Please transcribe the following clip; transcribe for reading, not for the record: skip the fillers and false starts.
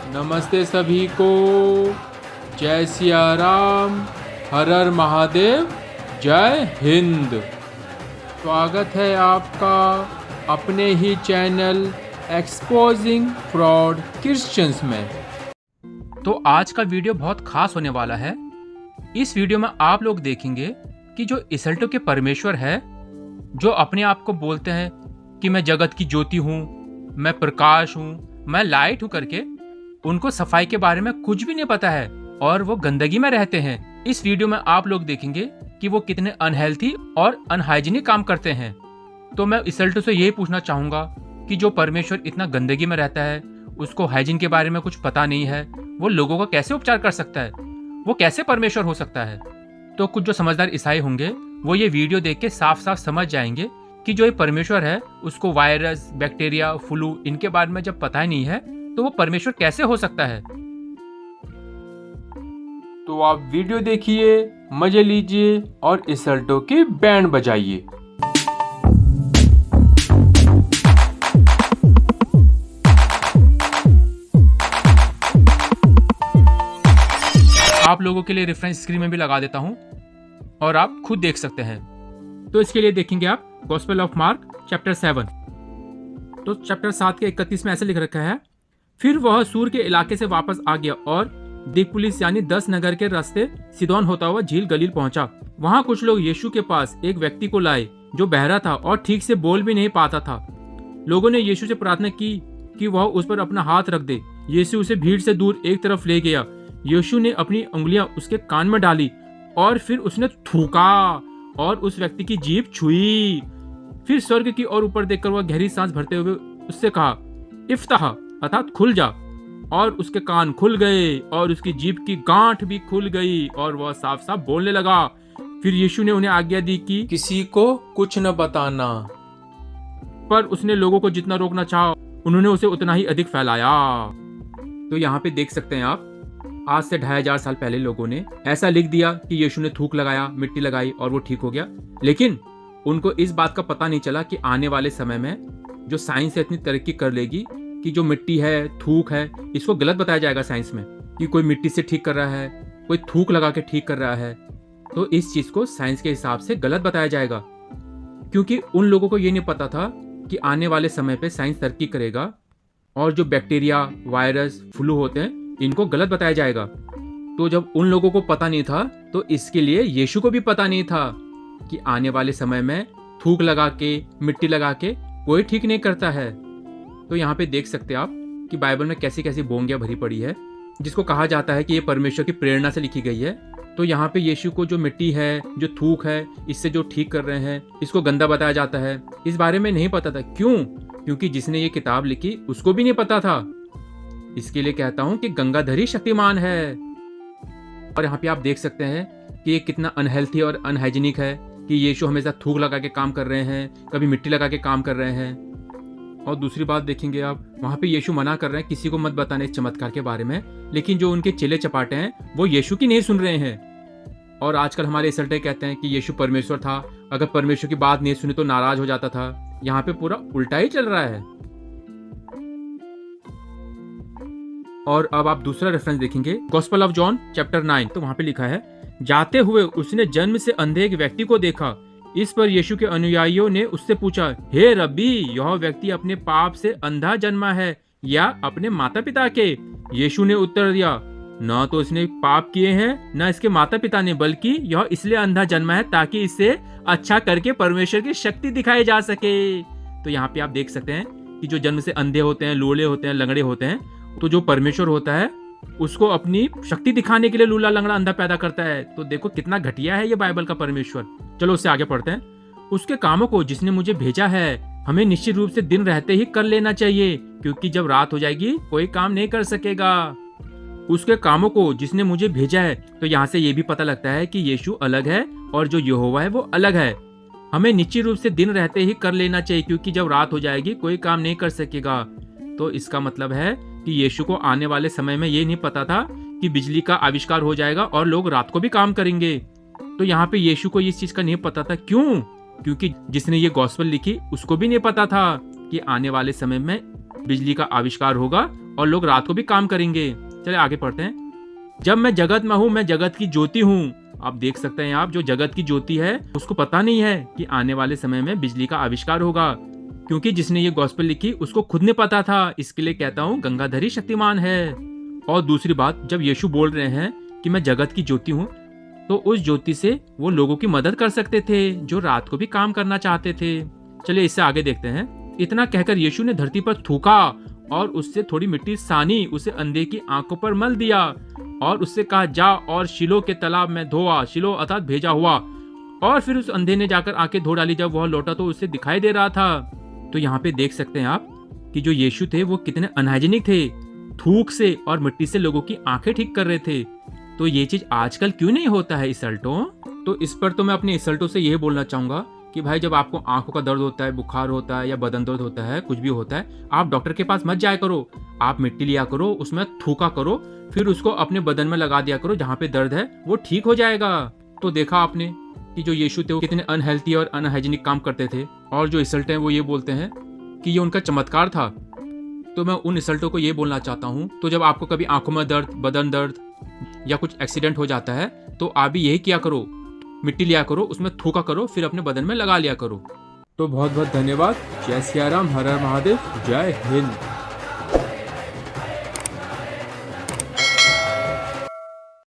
नमस्ते सभी को। जय सिया राम, हर हर महादेव, जय हिंद। स्वागत है आपका अपने ही चैनल एक्सपोजिंग फ्रॉड क्रिश्चियंस में। तो आज का वीडियो बहुत खास होने वाला है। इस वीडियो में आप लोग देखेंगे कि जो इसल्टो के परमेश्वर है, जो अपने आप को बोलते हैं कि मैं जगत की ज्योति हूँ, मैं प्रकाश हूँ, मैं लाइट हूँ करके, उनको सफाई के बारे में कुछ भी नहीं पता है और वो गंदगी में रहते हैं। इस वीडियो में आप लोग देखेंगे कि वो कितने अनहेल्थी और अनहाइजीनिक काम करते हैं। तो मैं इसल्टो से यही पूछना चाहूँगा कि जो परमेश्वर इतना गंदगी में रहता है, उसको हाइजीन के बारे में कुछ पता नहीं है, वो लोगों का कैसे उपचार कर सकता है? वो कैसे परमेश्वर हो सकता है? तो कुछ जो समझदार ईसाई होंगे वो ये वीडियो देख के साफ साफ समझ जाएंगे कि जो ये परमेश्वर है उसको वायरस, बैक्टीरिया, फ्लू इनके बारे में जब पता ही नहीं है तो वो परमेश्वर कैसे हो सकता है। तो आप वीडियो देखिए, मजे लीजिए और इसल्टो की बैंड बजाइए। आप लोगों के लिए रेफरेंस स्क्रीन में भी लगा देता हूं और आप खुद देख सकते हैं। तो इसके लिए देखेंगे आप गॉस्पेल ऑफ मार्क चैप्टर 7। तो चैप्टर 7 के 31 में ऐसे लिख रखा है, फिर वह सूर के इलाके से वापस आ गया और दिकपुलिस यानी 10 नगर के रास्ते सिदोन होता हुआ झील गलील पहुंचा। वहां कुछ लोग यीशु के पास एक व्यक्ति को लाए जो बहरा था और ठीक से बोल भी नहीं पाता था। लोगों ने यीशु से प्रार्थना की कि वह उस पर अपना हाथ रख दे। यीशु उसे भीड़ से दूर एक तरफ ले गया। यीशु ने अपनी उंगलियां उसके कान में डाली और फिर उसने थूका और उस व्यक्ति की जीभ छुई। फिर स्वर्ग की ओर ऊपर देखकर वह गहरी सांस भरते हुए उससे कहा, इफ्ताह अर्थात खुल जा। और उसके कान खुल गए और उसकी जीभ की गांठ भी खुल गई और वह साफ साफ बोलने लगा। फिर यीशु ने उन्हें आज्ञा दी कि किसी को कुछ न बताना। पर उसने लोगों को जितना रोकना चाहा उन्होंने उसे उतना ही अधिक फैलाया। तो यहाँ पे देख सकते हैं आप, आज से 2500 साल पहले लोगों ने ऐसा लिख दिया कि यीशु ने थूक लगाया, मिट्टी लगाई और वो ठीक हो गया। लेकिन उनको इस बात का पता नहीं चला कि आने वाले समय में जो साइंस इतनी तरक्की कर लेगी कि जो मिट्टी है, थूक है, इसको गलत बताया जाएगा साइंस में कि कोई मिट्टी से ठीक कर रहा है, कोई थूक लगा के ठीक कर रहा है। तो इस चीज को साइंस के हिसाब से गलत बताया जाएगा, क्योंकि उन लोगों को ये नहीं पता था कि आने वाले समय पे साइंस तरक्की करेगा और जो बैक्टीरिया, वायरस, फ्लू होते हैं इनको गलत बताया जाएगा। तो जब उन लोगों को पता नहीं था तो इसके लिए यीशु को भी पता नहीं था कि आने वाले समय में थूक लगा के, मिट्टी लगा के कोई ठीक नहीं करता है। तो यहाँ पे देख सकते हैं आप कि बाइबल में कैसी कैसी बोंगियां भरी पड़ी है, जिसको कहा जाता है कि ये परमेश्वर की प्रेरणा से लिखी गई है। तो यहाँ पे यीशु को जो मिट्टी है, जो थूक है, इससे जो ठीक कर रहे हैं, इसको गंदा बताया जाता है। इस बारे में नहीं पता था। क्यों? क्योंकि जिसने ये किताब लिखी उसको भी नहीं पता था। इसके लिए कहता हूँ कि गंगाधर ही शक्तिमान है। और यहाँ पे आप देख सकते हैं कि ये कितना अनहेल्थी और अनहाइजीनिक है कि यीशु हमेशा थूक लगा के काम कर रहे हैं, कभी मिट्टी लगा के काम कर रहे हैं। और दूसरी बात देखेंगे आप, वहाँ पे यीशु मना कर रहे हैं किसी को मत बताने इस चमत्कार के बारे में, लेकिन जो उनके चेले चपाटे हैं वो यीशु की नहीं सुन रहे हैं। और आजकल हमारे इसल्टे कहते हैं कि यीशु परमेश्वर था, अगर परमेश्वर की बात नहीं सुनी तो नाराज हो जाता था। यहाँ पे पूरा उल्टा ही चल रहा है। और अब आप दूसरा रेफरेंस देखेंगे, गॉस्पेल ऑफ जॉन चैप्टर 9। तो वहां पे लिखा है, जाते हुए उसने जन्म से अंधे एक व्यक्ति को देखा। इस पर यीशु के अनुयायियों ने उससे पूछा, हे रब्बी, यह व्यक्ति अपने पाप से अंधा जन्मा है या अपने माता पिता के? यीशु ने उत्तर दिया, न तो इसने पाप किए हैं न इसके माता पिता ने, बल्कि यह इसलिए अंधा जन्मा है ताकि इससे अच्छा करके परमेश्वर की शक्ति दिखाई जा सके। तो यहाँ पे आप देख सकते हैं कि जो जन्म से अंधे होते हैं, लूले होते हैं, लंगड़े होते हैं, तो जो परमेश्वर होता है उसको अपनी शक्ति दिखाने के लिए लूला, लंगड़ा, अंधा पैदा करता है। तो देखो कितना घटिया है ये बाइबल का परमेश्वर। चलो उससे आगे पढ़ते हैं। उसके कामों को जिसने मुझे भेजा है हमें निश्चित रूप से दिन रहते ही कर लेना चाहिए, क्योंकि जब रात हो जाएगी कोई काम नहीं कर सकेगा। उसके कामों को जिसने मुझे भेजा है, तो यहाँ से ये भी पता लगता है कि यीशु अलग है और जो यहोवा है वो अलग है। हमें निश्चित रूप से दिन रहते ही कर लेना चाहिए, क्योंकि जब रात हो जाएगी कोई काम नहीं कर सकेगा। तो इसका मतलब है कि यीशु को आने वाले समय में ये नहीं पता था कि बिजली का आविष्कार हो जाएगा और लोग रात को भी काम करेंगे। तो यहाँ पे यीशु को इस चीज का नहीं पता था। क्यों? क्योंकि जिसने ये गॉस्पेल लिखी उसको भी नहीं पता था कि आने वाले समय में बिजली का आविष्कार होगा और लोग रात को भी काम करेंगे। चलिए आगे पढ़ते हैं। जब मैं जगत में हूँ, मैं जगत की ज्योति हूँ। आप देख सकते हैं आप, जो जगत की ज्योति है उसको पता नहीं है कि आने वाले समय में बिजली का आविष्कार होगा, क्योंकि जिसने ये गॉस्पेल लिखी उसको खुद ने पता था। इसके लिए कहता हूँ गंगाधरी शक्तिमान है। और दूसरी बात, जब यीशु बोल रहे हैं कि मैं जगत की ज्योति हूँ, तो उस ज्योति से वो लोगों की मदद कर सकते थे जो रात को भी काम करना चाहते थे। चलिए इससे आगे देखते हैं। इतना कहकर यीशु ने धरती पर थूका और उससे थोड़ी मिट्टी सानी उसे अंधे की आंखों पर मल दिया और उससे कहा, जा और शिलो के तालाब में धोआ। शिलो अर्थात भेजा हुआ। और फिर उस अंधे ने जाकर आंखें धो डाली। जब वह लौटा तो उसे दिखाई दे रहा था। तो यहाँ पे देख सकते हैं आप कि जो यीशु थे वो कितने अनहाइजीनिक थे, थूक से और मिट्टी से लोगों की आंखें ठीक कर रहे थे। तो ये चीज आजकल क्यों नहीं होता है इसल्टो? तो इस पर तो मैं अपने इसल्टो से यही बोलना चाहूंगा कि भाई, जब आपको आंखों का दर्द होता है, बुखार होता है या बदन दर्द होता है, कुछ भी होता है, आप डॉक्टर के पास मत जाया करो। आप मिट्टी लिया करो, उसमें थूका करो, फिर उसको अपने बदन में लगा दिया करो, जहाँ पे दर्द है वो ठीक हो जाएगा। तो देखा आपने कि जो यीशु थे वो कितने अनहेल्थी और अनहाइजीनिक काम करते थे, और जो इसल्ट हैं वो ये बोलते हैं कि ये उनका चमत्कार था। तो मैं उन इसल्टों को ये बोलना चाहता हूँ, तो जब आपको कभी आंखों में दर्द, बदन दर्द या कुछ एक्सीडेंट हो जाता है, तो आप भी यही किया करो, मिट्टी लिया करो, उसमें थूका करो, फिर अपने बदन में लगा लिया करो। तो बहुत बहुत धन्यवाद। जय सिया राम, हर हर महादेव, जय हिंद।